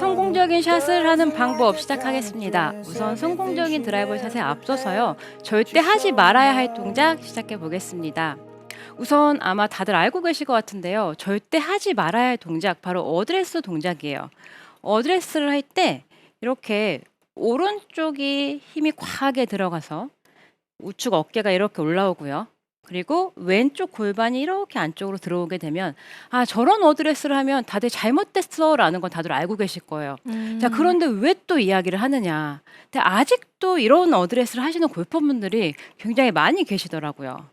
성공적인 샷을 하는 방법 시작하겠습니다. 우선 성공적인 드라이버 샷에 앞서서요. 절대 하지 말아야 할 동작 시작해 보겠습니다. 우선 아마 다들 알고 계실 것 같은데요. 절대 하지 말아야 할 동작 바로 어드레스 동작이에요. 어드레스를 할 때 이렇게 오른쪽이 힘이 과하게 들어가서 우측 어깨가 이렇게 올라오고요. 그리고 왼쪽 골반이 이렇게 안쪽으로 들어오게 되면 아 저런 어드레스를 하면 다들 잘못됐어라는 건 다들 알고 계실 거예요. 자 그런데 왜 또 이야기를 하느냐. 근데 아직도 이런 어드레스를 하시는 골퍼분들이 굉장히 많이 계시더라고요.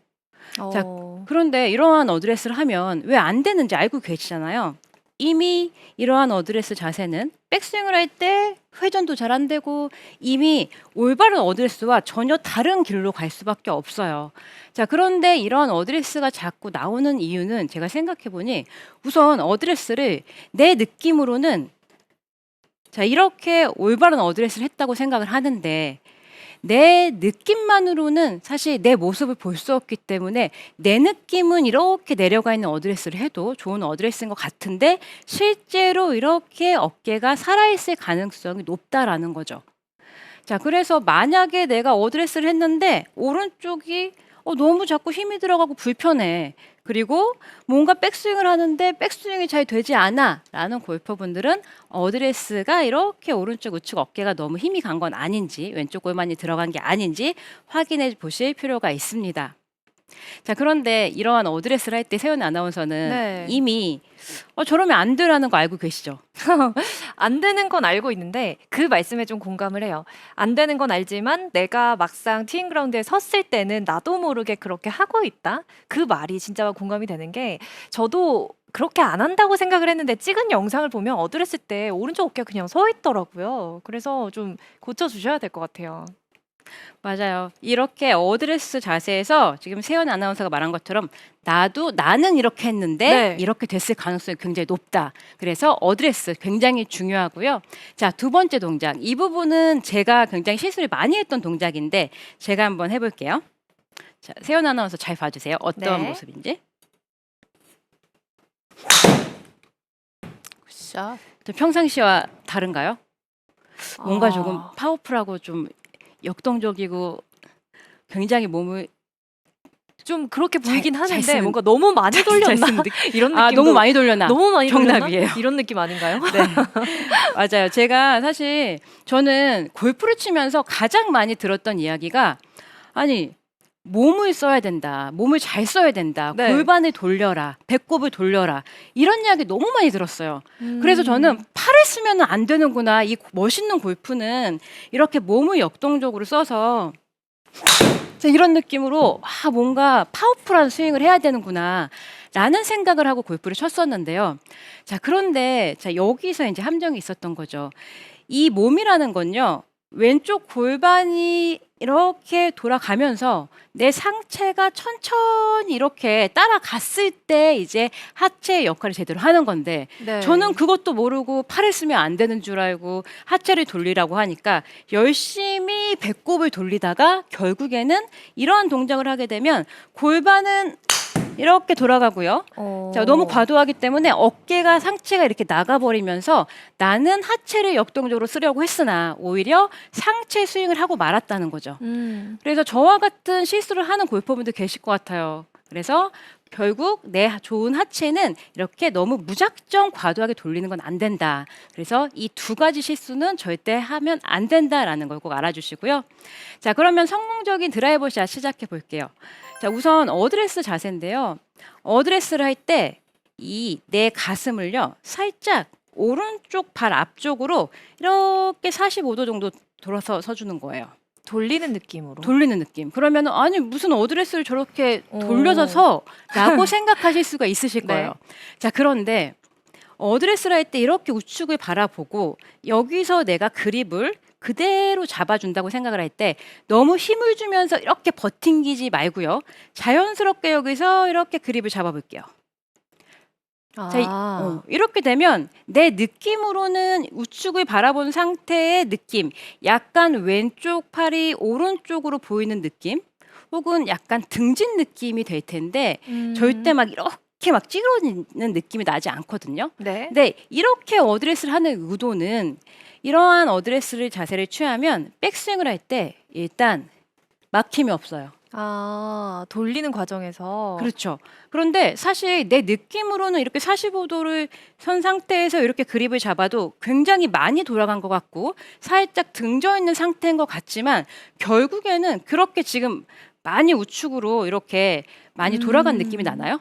자 그런데 이러한 어드레스를 하면 왜 안 되는지 알고 계시잖아요. 이미 이러한 어드레스 자세는 백스윙을 할 때 회전도 잘 안 되고 이미 올바른 어드레스와 전혀 다른 길로 갈 수밖에 없어요. 자, 그런데 이런 어드레스가 자꾸 나오는 이유는 제가 생각해 보니 우선 어드레스를 내 느낌으로는 자, 이렇게 올바른 어드레스를 했다고 생각을 하는데 내 느낌만으로는 사실 내 모습을 볼 수 없기 때문에 내 느낌은 이렇게 내려가 있는 어드레스를 해도 좋은 어드레스인 것 같은데 실제로 이렇게 어깨가 살아있을 가능성이 높다라는 거죠. 자, 그래서 만약에 내가 어드레스를 했는데 오른쪽이 너무 자꾸 힘이 들어가고 불편해. 그리고 뭔가 백스윙을 하는데 백스윙이 잘 되지 않아 라는 골퍼분들은 어드레스가 이렇게 오른쪽 우측 어깨가 너무 힘이 간 건 아닌지 왼쪽 골반이 들어간 게 아닌지 확인해 보실 필요가 있습니다. 자 그런데 이러한 어드레스를 할 때 세연 아나운서는 네. 이미 저러면 안 되라는 거 알고 계시죠? 안 되는 건 알고 있는데 그 말씀에 좀 공감을 해요. 안 되는 건 알지만 내가 막상 티잉 그라운드에 섰을 때는 나도 모르게 그렇게 하고 있다. 그 말이 진짜 공감이 되는 게 저도 그렇게 안 한다고 생각을 했는데 찍은 영상을 보면 어드레스 때 오른쪽 어깨가 그냥 서 있더라고요. 그래서 좀 고쳐주셔야 될 것 같아요. 맞아요. 이렇게 어드레스 자세에서 지금 세연 아나운서가 말한 것처럼 나는 이렇게 했는데 네. 이렇게 됐을 가능성이 굉장히 높다. 그래서 어드레스 굉장히 중요하고요. 자, 두 번째 동작. 이 부분은 제가 굉장히 실수를 많이 했던 동작인데 제가 한번 해볼게요. 자, 세연 아나운서 잘 봐주세요. 어떤 네. 모습인지. 굿샷. 좀 평상시와 다른가요? 뭔가 조금 아. 파워풀하고 좀 역동적이고 굉장히 몸을 좀 그렇게 보이긴 잘 하는데 쓰는- 뭔가 너무 많이 잘 돌렸나? 쓰는 이런 느낌. 아 너무 많이 돌려나. 너무 많이 돌렸나? 정답이에요. 이런 느낌 아닌가요? 네. 맞아요. 제가 사실 저는 골프를 치면서 가장 많이 들었던 이야기가 아니 몸을 써야 된다. 몸을 잘 써야 된다. 네. 골반을 돌려라. 배꼽을 돌려라. 이런 이야기 너무 많이 들었어요. 그래서 저는 팔을 쓰면 안 되는구나. 이 멋있는 골프는 이렇게 몸을 역동적으로 써서 이런 느낌으로 뭔가 파워풀한 스윙을 해야 되는구나. 라는 생각을 하고 골프를 쳤었는데요. 자, 그런데 여기서 이제 함정이 있었던 거죠. 이 몸이라는 건요. 왼쪽 골반이 이렇게 돌아가면서 내 상체가 천천히 이렇게 따라갔을 때 이제 하체의 역할을 제대로 하는 건데 네. 저는 그것도 모르고 팔을 쓰면 안 되는 줄 알고 하체를 돌리라고 하니까 열심히 배꼽을 돌리다가 결국에는 이러한 동작을 하게 되면 골반은 이렇게 돌아가고요. 자, 너무 과도하기 때문에 어깨가 상체가 이렇게 나가버리면서 나는 하체를 역동적으로 쓰려고 했으나 오히려 상체 스윙을 하고 말았다는 거죠. 그래서 저와 같은 실수를 하는 골퍼분들 계실 것 같아요. 그래서 결국 내 좋은 하체는 이렇게 너무 무작정 과도하게 돌리는 건 안 된다. 그래서 이 두 가지 실수는 절대 하면 안 된다라는 걸 꼭 알아주시고요. 자, 그러면 성공적인 드라이버 샷 시작해 볼게요. 자, 우선 어드레스 자세인데요. 어드레스를 할 때 이 내 가슴을요. 살짝 오른쪽 발 앞쪽으로 이렇게 45도 정도 돌아서 서주는 거예요. 돌리는 느낌으로. 돌리는 느낌. 그러면 아니 무슨 어드레스를 저렇게 돌려서 서라고 생각하실 수가 있으실 네. 거예요. 자, 그런데 어드레스를 할 때 이렇게 우측을 바라보고 여기서 내가 그립을 그대로 잡아준다고 생각을 할 때 너무 힘을 주면서 이렇게 버팅기지 말고요. 자연스럽게 여기서 이렇게 그립을 잡아볼게요. 자, 이렇게 되면 내 느낌으로는 우측을 바라본 상태의 느낌, 약간 왼쪽 팔이 오른쪽으로 보이는 느낌, 혹은 약간 등진 느낌이 될 텐데 절대 막 이렇게 이렇게 막 찌그러지는 느낌이 나지 않거든요. 네. 근데 이렇게 어드레스를 하는 의도는 이러한 어드레스를 자세를 취하면 백스윙을 할 때 일단 막힘이 없어요. 아, 돌리는 과정에서. 그렇죠. 그런데 사실 내 느낌으로는 이렇게 45도를 선 상태에서 이렇게 그립을 잡아도 굉장히 많이 돌아간 것 같고 살짝 등져 있는 상태인 것 같지만 결국에는 그렇게 지금 많이 우측으로 이렇게 많이 돌아간 느낌이 나나요?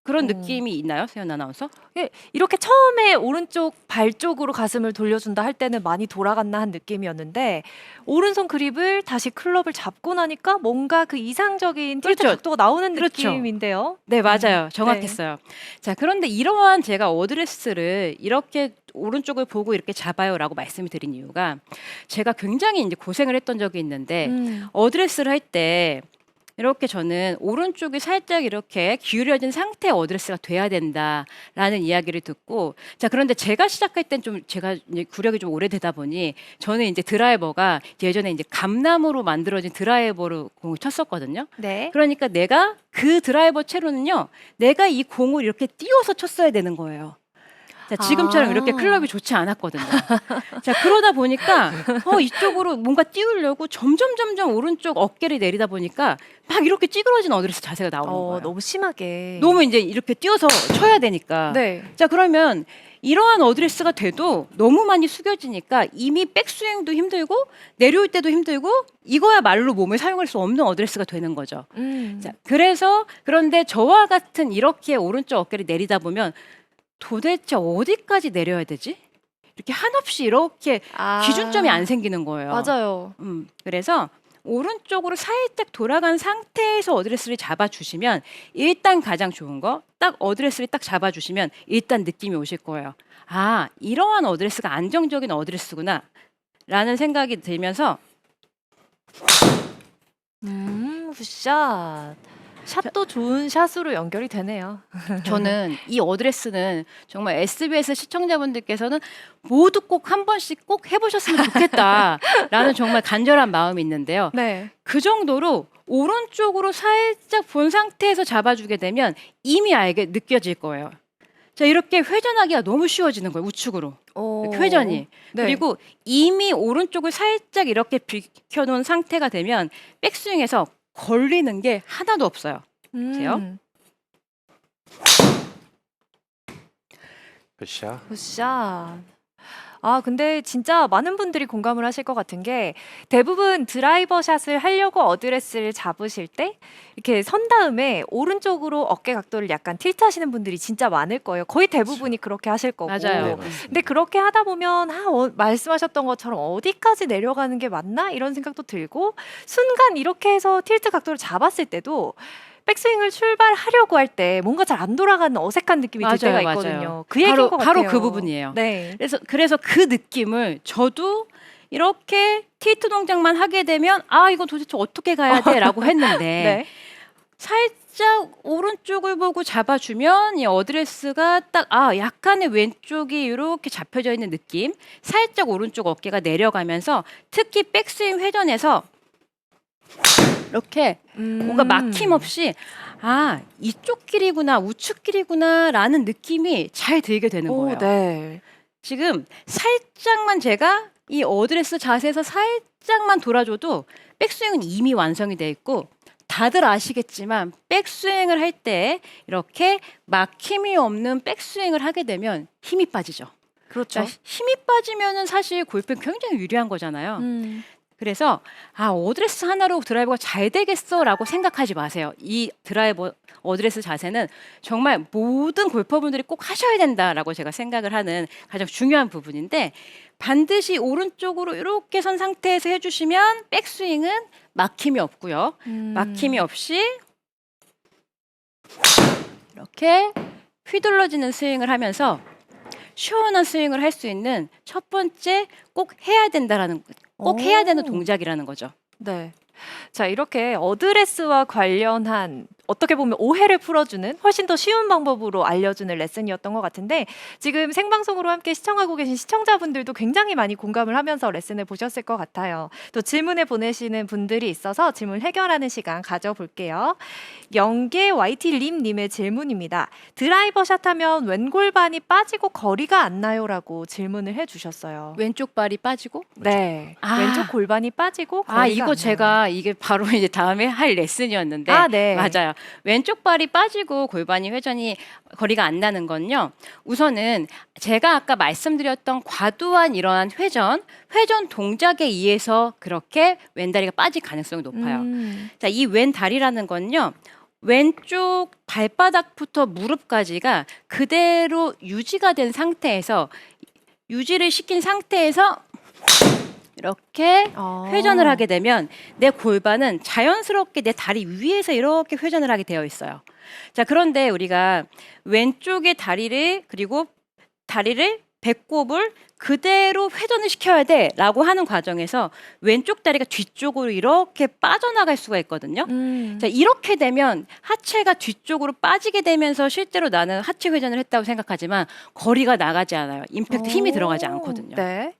그런 어. 느낌이 있나요, 세연 아나운서? 예, 이렇게 처음에 오른쪽 발 쪽으로 가슴을 돌려준다 할 때는 많이 돌아갔나 한 느낌이었는데 오른손 그립을 다시 클럽을 잡고 나니까 뭔가 그 이상적인 틸트 그렇죠. 각도가 나오는 그렇죠. 느낌인데요. 네, 맞아요. 네. 정확했어요. 자, 그런데 이러한 제가 어드레스를 이렇게 오른쪽을 보고 이렇게 잡아요라고 말씀을 드린 이유가 제가 굉장히 이제 고생을 했던 적이 있는데 어드레스를 할 때 이렇게 저는 오른쪽이 살짝 이렇게 기울여진 상태의 어드레스가 돼야 된다라는 이야기를 듣고 자 그런데 제가 시작할 땐 좀 제가 이제 구력이 좀 오래되다 보니 저는 이제 드라이버가 예전에 이제 감나무로 만들어진 드라이버로 공을 쳤었거든요. 네. 그러니까 내가 그 드라이버 채로는요 내가 이 공을 이렇게 띄워서 쳤어야 되는 거예요. 자, 지금처럼 아. 이렇게 클럽이 좋지 않았거든요. 자, 그러다 보니까 이쪽으로 뭔가 띄우려고 점점 오른쪽 어깨를 내리다 보니까 막 이렇게 찌그러진 어드레스 자세가 나오는 거예요. 너무 심하게. 너무 이제 이렇게 띄워서 쳐야 되니까. 네. 자, 그러면 이러한 어드레스가 돼도 너무 많이 숙여지니까 이미 백스윙도 힘들고 내려올 때도 힘들고 이거야말로 몸을 사용할 수 없는 어드레스가 되는 거죠. 자, 그래서 그런데 저와 같은 이렇게 오른쪽 어깨를 내리다 보면 도대체 어디까지 내려야 되지? 이렇게 한없이 이렇게 기준점이 안 생기는 거예요. 맞아요. 그래서 오른쪽으로 살짝 돌아간 상태에서 어드레스를 잡아주시면 일단 가장 좋은 거 딱 어드레스를 딱 잡아주시면 일단 느낌이 오실 거예요. 아, 이러한 어드레스가 안정적인 어드레스구나 라는 생각이 들면서 굿샷. 샷도 좋은 샷으로 연결이 되네요. 저는 이 어드레스는 정말 SBS 시청자분들께서는 모두 꼭 한 번씩 꼭 해보셨으면 좋겠다라는 정말 간절한 마음이 있는데요. 네. 그 정도로 오른쪽으로 살짝 본 상태에서 잡아주게 되면 이미 알게 느껴질 거예요. 자, 이렇게 회전하기가 너무 쉬워지는 거예요. 우측으로. 이렇게 회전이. 네. 그리고 이미 오른쪽을 살짝 이렇게 비켜놓은 상태가 되면 백스윙에서 걸리는 게 하나도 없어요. 보세요. 굿샷. 굿샷. 아, 근데 진짜 많은 분들이 공감을 하실 것 같은 게 대부분 드라이버 샷을 하려고 어드레스를 잡으실 때 이렇게 선 다음에 오른쪽으로 어깨 각도를 약간 틸트 하시는 분들이 진짜 많을 거예요. 거의 대부분이 그렇게 하실 거고. 맞아요. 네, 맞습니다. 근데 그렇게 하다 보면 말씀하셨던 것처럼 어디까지 내려가는 게 맞나 이런 생각도 들고 순간 이렇게 해서 틸트 각도를 잡았을 때도 백스윙을 출발하려고 할 때 뭔가 잘 안 돌아가는 어색한 느낌이 들 때가 맞아요. 있거든요. 그 얘기인 것 같아요. 바로 그 부분이에요. 네. 그래서 그 느낌을 저도 이렇게 틸트 동작만 하게 되면 이거 도대체 어떻게 가야 돼라고 했는데 네. 살짝 오른쪽을 보고 잡아주면 이 어드레스가 딱 약간의 왼쪽이 이렇게 잡혀져 있는 느낌, 살짝 오른쪽 어깨가 내려가면서 특히 백스윙 회전에서 이렇게 뭔가 막힘없이 이쪽 길이구나 우측 길이구나라는 느낌이 잘 들게 되는 거예요. 네. 지금 살짝만 제가 이 어드레스 자세에서 살짝만 돌아줘도 백스윙은 이미 완성이 돼 있고 다들 아시겠지만 백스윙을 할 때 이렇게 막힘이 없는 백스윙을 하게 되면 힘이 빠지죠. 그렇죠. 자, 힘이 빠지면은 사실 골프는 굉장히 유리한 거잖아요. 그래서 어드레스 하나로 드라이버가 잘 되겠어라고 생각하지 마세요. 이 드라이버 어드레스 자세는 정말 모든 골퍼분들이 꼭 하셔야 된다라고 제가 생각을 하는 가장 중요한 부분인데 반드시 오른쪽으로 이렇게 선 상태에서 해주시면 백스윙은 막힘이 없고요. 막힘이 없이 이렇게 휘둘러지는 스윙을 하면서 시원한 스윙을 할 수 있는 첫 번째 꼭 해야 된다라는 꼭 해야 되는 동작이라는 거죠. 네. 자, 이렇게 어드레스와 관련한 어떻게 보면 오해를 풀어주는 훨씬 더 쉬운 방법으로 알려주는 레슨이었던 것 같은데 지금 생방송으로 함께 시청하고 계신 시청자분들도 굉장히 많이 공감을 하면서 레슨을 보셨을 것 같아요. 또 질문을 보내시는 분들이 있어서 질문 해결하는 시간 가져볼게요. 영계 YT림님의 질문입니다. 드라이버 샷하면 왼골반이 빠지고 거리가 안 나요라고 질문을 해주셨어요. 왼쪽 발이 빠지고. 네, 아. 왼쪽 골반이 빠지고 거리가 아, 안 이거 나요. 제가 이게 바로 이제 다음에 할 레슨이었는데. 아, 네. 맞아요. 왼쪽 발이 빠지고 골반이 회전이 거리가 안 나는 건요. 우선은 제가 아까 말씀드렸던 과도한 이러한 회전 동작에 의해서 그렇게 왼다리가 빠질 가능성이 높아요. 자, 이 왼다리라는 건요. 왼쪽 발바닥부터 무릎까지가 그대로 유지가 된 상태에서 유지를 시킨 상태에서 이렇게 회전을 하게 되면 내 골반은 자연스럽게 내 다리 위에서 이렇게 회전을 하게 되어 있어요. 자, 그런데 우리가 왼쪽의 다리를 그리고 다리를 배꼽을 그대로 회전을 시켜야 돼라고 하는 과정에서 왼쪽 다리가 뒤쪽으로 이렇게 빠져나갈 수가 있거든요. 자, 이렇게 되면 하체가 뒤쪽으로 빠지게 되면서 실제로 나는 하체 회전을 했다고 생각하지만 거리가 나가지 않아요. 임팩트 힘이 들어가지 않거든요. 네.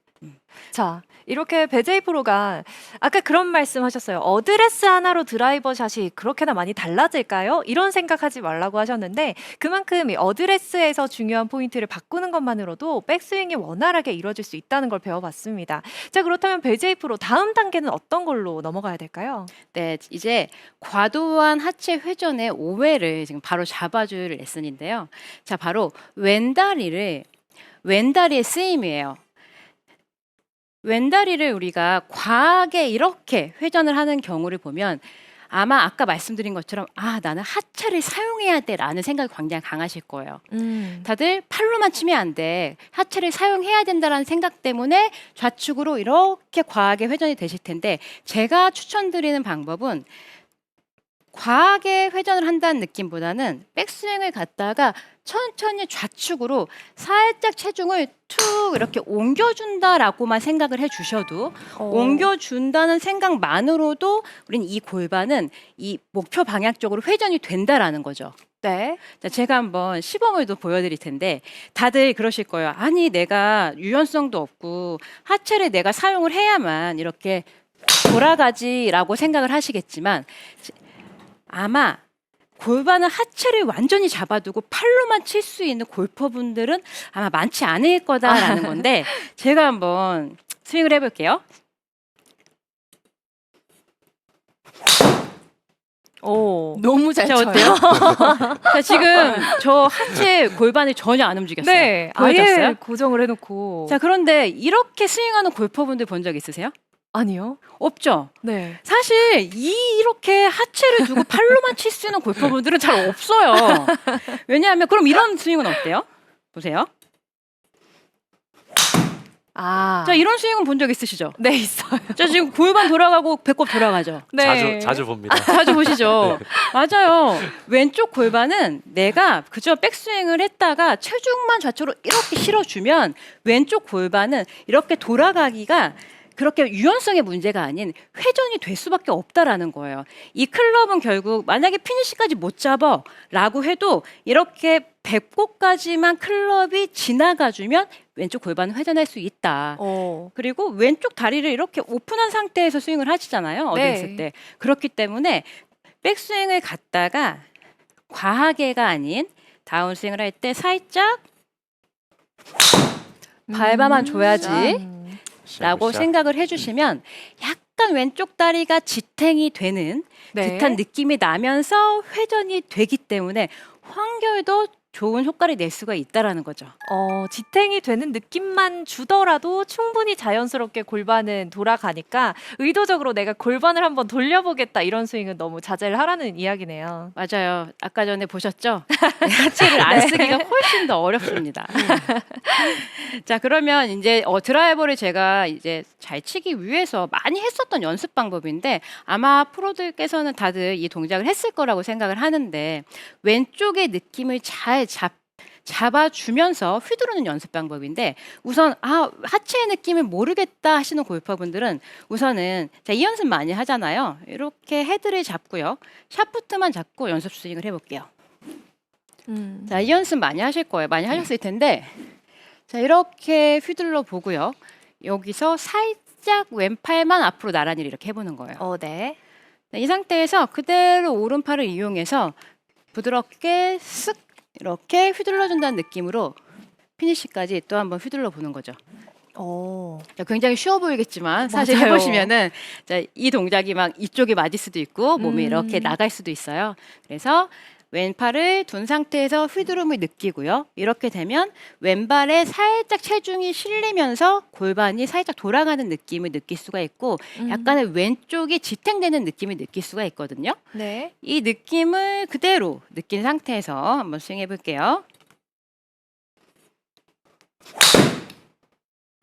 자, 이렇게 배제이 프로가 아까 그런 말씀하셨어요. 어드레스 하나로 드라이버 샷이 그렇게나 많이 달라질까요? 이런 생각하지 말라고 하셨는데 그만큼 이 어드레스에서 중요한 포인트를 바꾸는 것만으로도 백스윙이 원활하게 이루어질 수 있다는 걸 배워봤습니다. 자, 그렇다면 배제이 프로 다음 단계는 어떤 걸로 넘어가야 될까요? 네, 이제 과도한 하체 회전의 오해를 지금 바로 잡아줄 레슨인데요. 자, 바로 왼다리의 쓰임이에요. 왼다리를 우리가 과하게 이렇게 회전을 하는 경우를 보면 아마 아까 말씀드린 것처럼 나는 하체를 사용해야 돼라는 생각이 굉장히 강하실 거예요. 다들 팔로만 치면 안 돼. 하체를 사용해야 된다라는 생각 때문에 좌측으로 이렇게 과하게 회전이 되실 텐데 제가 추천드리는 방법은 과하게 회전을 한다는 느낌보다는 백스윙을 갖다가 천천히 좌측으로 살짝 체중을 툭 이렇게 옮겨준다라고만 생각을 해주셔도 옮겨준다는 생각만으로도 우린 이 골반은 이 목표 방향 쪽으로 회전이 된다라는 거죠. 네. 자, 제가 한번 시범을 또 보여드릴 텐데 다들 그러실 거예요. 아니 내가 유연성도 없고 하체를 내가 사용을 해야만 이렇게 돌아가지라고 생각을 하시겠지만 아마 골반은 하체를 완전히 잡아두고 팔로만 칠 수 있는 골퍼분들은 아마 많지 않을 거다라는 건데 제가 한번 스윙을 해볼게요. 오. 너무 잘 자, 쳐요. 어때요? 자, 지금 저 하체 골반이 전혀 안 움직였어요. 네, 보여졌어요? 아예 고정을 해놓고. 자, 그런데 이렇게 스윙하는 골퍼분들 본 적 있으세요? 아니요. 없죠? 네. 사실 이렇게 하체를 두고 팔로만 칠 수 있는 골퍼분들은 잘 없어요. 왜냐하면 그럼 이런 스윙은 어때요? 보세요. 자, 이런 스윙은 본 적 있으시죠? 네, 있어요. 자, 지금 골반 돌아가고 배꼽 돌아가죠. 네. 자주 봅니다. 자주 보시죠. 맞아요. 왼쪽 골반은 내가 그저 백스윙을 했다가 체중만 좌측으로 이렇게 실어주면 왼쪽 골반은 이렇게 돌아가기가 그렇게 유연성의 문제가 아닌 회전이 될 수밖에 없다라는 거예요. 이 클럽은 결국 만약에 피니시까지 못 잡아라고 해도 이렇게 배꼽까지만 클럽이 지나가주면 왼쪽 골반은 회전할 수 있다. 그리고 왼쪽 다리를 이렇게 오픈한 상태에서 스윙을 하시잖아요. 어디 네. 있을 때. 그렇기 때문에 백스윙을 갖다가 과하게가 아닌 다운스윙을 할 때 살짝 밟아만 줘야지. 라고 생각을 해주시면 약간 왼쪽 다리가 지탱이 되는 듯한 느낌이 나면서 회전이 되기 때문에 환결도 좋은 효과를 낼 수가 있다라는 거죠. 지탱이 되는 느낌만 주더라도 충분히 자연스럽게 골반은 돌아가니까 의도적으로 내가 골반을 한번 돌려보겠다 이런 스윙은 너무 자제를 하라는 이야기네요. 맞아요. 아까 전에 보셨죠? 하체를 안 쓰기가 훨씬 더 어렵습니다. 자, 그러면 이제 드라이버를 제가 이제 잘 치기 위해서 많이 했었던 연습 방법인데 아마 프로들께서는 다들 이 동작을 했을 거라고 생각을 하는데 왼쪽의 느낌을 잘 잡아주면서 휘두르는 연습 방법인데 우선 하체의 느낌을 모르겠다 하시는 골퍼분들은 우선은 자, 이 연습 많이 하잖아요. 이렇게 헤드를 잡고요. 샤프트만 잡고 연습 스윙을 해볼게요. 자, 이 연습 많이 하실 거예요. 많이 하셨을 텐데 자, 이렇게 휘둘러 보고요. 여기서 살짝 왼팔만 앞으로 나란히 이렇게 해보는 거예요. 네. 이 상태에서 그대로 오른팔을 이용해서 부드럽게 쓱 이렇게 휘둘러준다는 느낌으로 피니시까지 또 한번 휘둘러 보는 거죠. 자, 굉장히 쉬워 보이겠지만 사실 맞아요. 해보시면은 자, 이 동작이 막 이쪽에 맞을 수도 있고 몸이 이렇게 나갈 수도 있어요. 그래서 왼팔을 둔 상태에서 휘두름을 느끼고요. 이렇게 되면 왼발에 살짝 체중이 실리면서 골반이 살짝 돌아가는 느낌을 느낄 수가 있고 약간의 왼쪽이 지탱되는 느낌을 느낄 수가 있거든요. 네. 이 느낌을 그대로 느낀 상태에서 한번 스윙해 볼게요.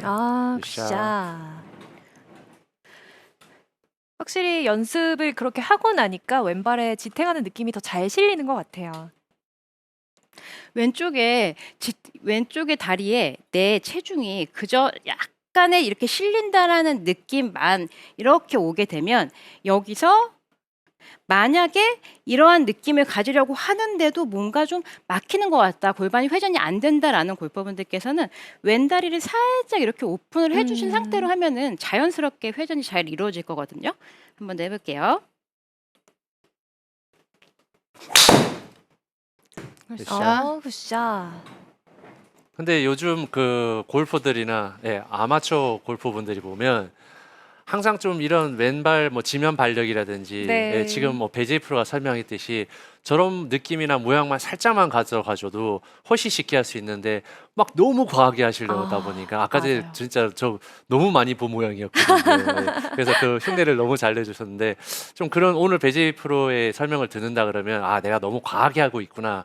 아, 굿샷. 굿샷. 확실히 연습을 그렇게 하고 나니까 왼발에 지탱하는 느낌이 더 잘 실리는 것 같아요. 왼쪽에 다리에 내 체중이 그저 약간의 이렇게 실린다라는 느낌만 이렇게 오게 되면 여기서 만약에 이러한 느낌을 가지려고 하는데도 뭔가 좀 막히는 것 같다, 골반이 회전이 안 된다라는 골퍼분들께서는 왼다리를 살짝 이렇게 오픈을 해주신 상태로 하면은 자연스럽게 회전이 잘 이루어질 거거든요. 한번 더 해볼게요. 굿샷. 굿샷. 근데 요즘 그 골퍼들이나 아마추어 골퍼분들이 보면 항상 좀 이런 왼발 뭐 지면 발력이라든지 네. 지금 뭐 배제이 프로가 설명했듯이 저런 느낌이나 모양만 살짝만 가져가줘도 훨씬 쉽게 할 수 있는데 막 너무 과하게 하시려다 보니까 아까 전에 맞아요. 진짜 저 너무 많이 본 모양이었거든요. 네. 그래서 그 흉내를 너무 잘 내주셨는데 좀 그런 오늘 배제이 프로의 설명을 듣는다 그러면 아 내가 너무 과하게 하고 있구나,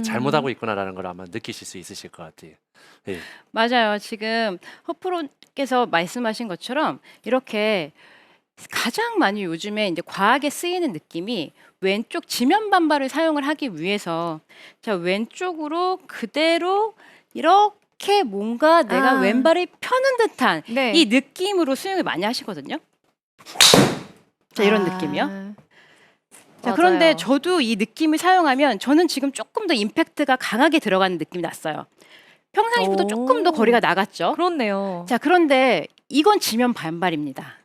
잘못하고 있구나라는 걸 아마 느끼실 수 있으실 것 같아요. 네. 맞아요. 지금 허프로께서 말씀하신 것처럼 이렇게 가장 많이 요즘에 이제 과하게 쓰이는 느낌이 왼쪽 지면 반발을 사용을 하기 위해서 자, 왼쪽으로 그대로 이렇게 뭔가 내가 왼발을 펴는 듯한 네. 이 느낌으로 스윙을 많이 하시거든요. 자, 이런 느낌이요. 자, 그런데 맞아요. 저도 이 느낌을 사용하면 저는 지금 조금 더 임팩트가 강하게 들어가는 느낌이 났어요. 평상시보다 조금 더 거리가 나갔죠. 그렇네요. 자, 그런데 이건 지면 반발입니다.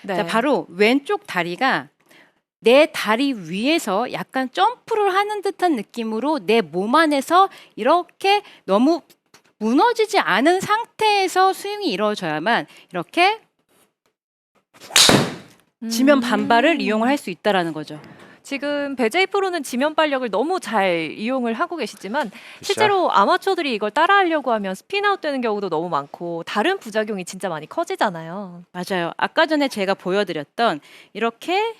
네. 자, 바로 왼쪽 다리가 내 다리 위에서 약간 점프를 하는 듯한 느낌으로 내 몸 안에서 이렇게 너무 무너지지 않은 상태에서 스윙이 이루어져야만 이렇게 지면 반발을 이용을 할 수 있다라는 거죠. 지금 배제이 프로는 지면 발력을 너무 잘 이용을 하고 계시지만 실제로 아마추어들이 이걸 따라하려고 하면 스핀아웃 되는 경우도 너무 많고 다른 부작용이 진짜 많이 커지잖아요. 맞아요. 아까 전에 제가 보여드렸던 이렇게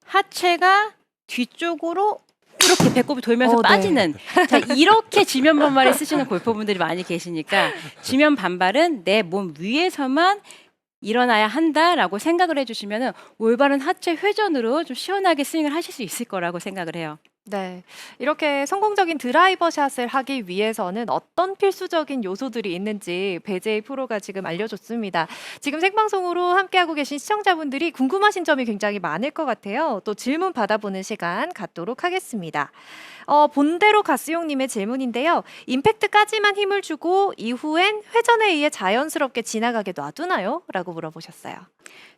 하체가 뒤쪽으로 이렇게 배꼽이 돌면서 네. 빠지는 자, 이렇게 지면 반발을 쓰시는 골퍼분들이 많이 계시니까 지면 반발은 내 몸 위에서만 일어나야 한다라고 생각을 해주시면 올바른 하체 회전으로 좀 시원하게 스윙을 하실 수 있을 거라고 생각을 해요. 네. 이렇게 성공적인 드라이버 샷을 하기 위해서는 어떤 필수적인 요소들이 있는지 배제이 프로가 지금 알려줬습니다. 지금 생방송으로 함께하고 계신 시청자분들이 궁금하신 점이 굉장히 많을 것 같아요. 또 질문 받아보는 시간 갖도록 하겠습니다. 본대로 가스용님의 질문인데요. 임팩트까지만 힘을 주고 이후엔 회전에 의해 자연스럽게 지나가게 놔두나요? 라고 물어보셨어요.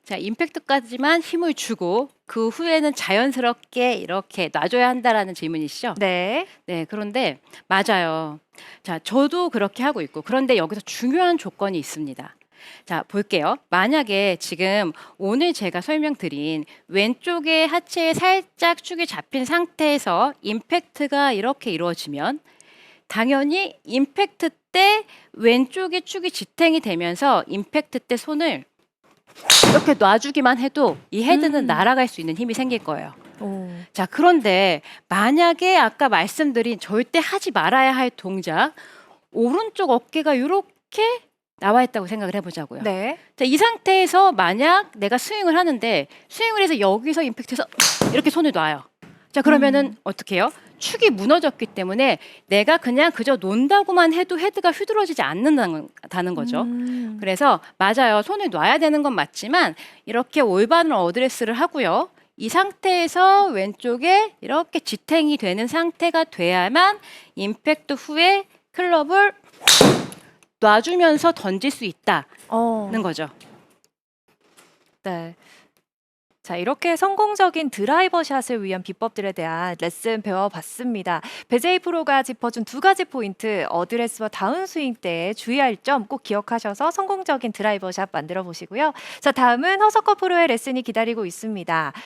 자, 임팩트까지만 힘을 주고 그 후에는 자연스럽게 이렇게 놔줘야 한다라는 질문이시죠? 네. 네, 그런데 맞아요. 자, 저도 그렇게 하고 있고 그런데 여기서 중요한 조건이 있습니다. 자, 볼게요. 만약에 지금 오늘 제가 설명드린 왼쪽의 하체에 살짝 축이 잡힌 상태에서 임팩트가 이렇게 이루어지면 당연히 임팩트 때 왼쪽의 축이 지탱이 되면서 임팩트 때 손을 이렇게 놔주기만 해도 이 헤드는 날아갈 수 있는 힘이 생길 거예요. 자, 그런데 만약에 아까 말씀드린 절대 하지 말아야 할 동작 오른쪽 어깨가 이렇게 나와 있다고 생각을 해보자고요. 네. 자, 이 상태에서 만약 내가 스윙을 하는데 스윙을 해서 여기서 임팩트해서 이렇게 손을 놔요. 자, 그러면은 어떻게 해요? 축이 무너졌기 때문에 내가 그냥 그저 논다고만 해도 헤드가 휘둘러지지 않는다는 거죠. 그래서 맞아요. 손을 놔야 되는 건 맞지만 이렇게 올바른 어드레스를 하고요. 이 상태에서 왼쪽에 이렇게 지탱이 되는 상태가 돼야만 임팩트 후에 클럽을 놔주면서 던질 수 있다는 거죠. 네. 자, 이렇게 성공적인 드라이버 샷을 위한 비법들에 대한 레슨 배워봤습니다. 배제이 프로가 짚어준 두 가지 포인트, 어드레스와 다운스윙 때 주의할 점 꼭 기억하셔서 성공적인 드라이버 샷 만들어 보시고요. 자, 다음은 허석거 프로의 레슨이 기다리고 있습니다.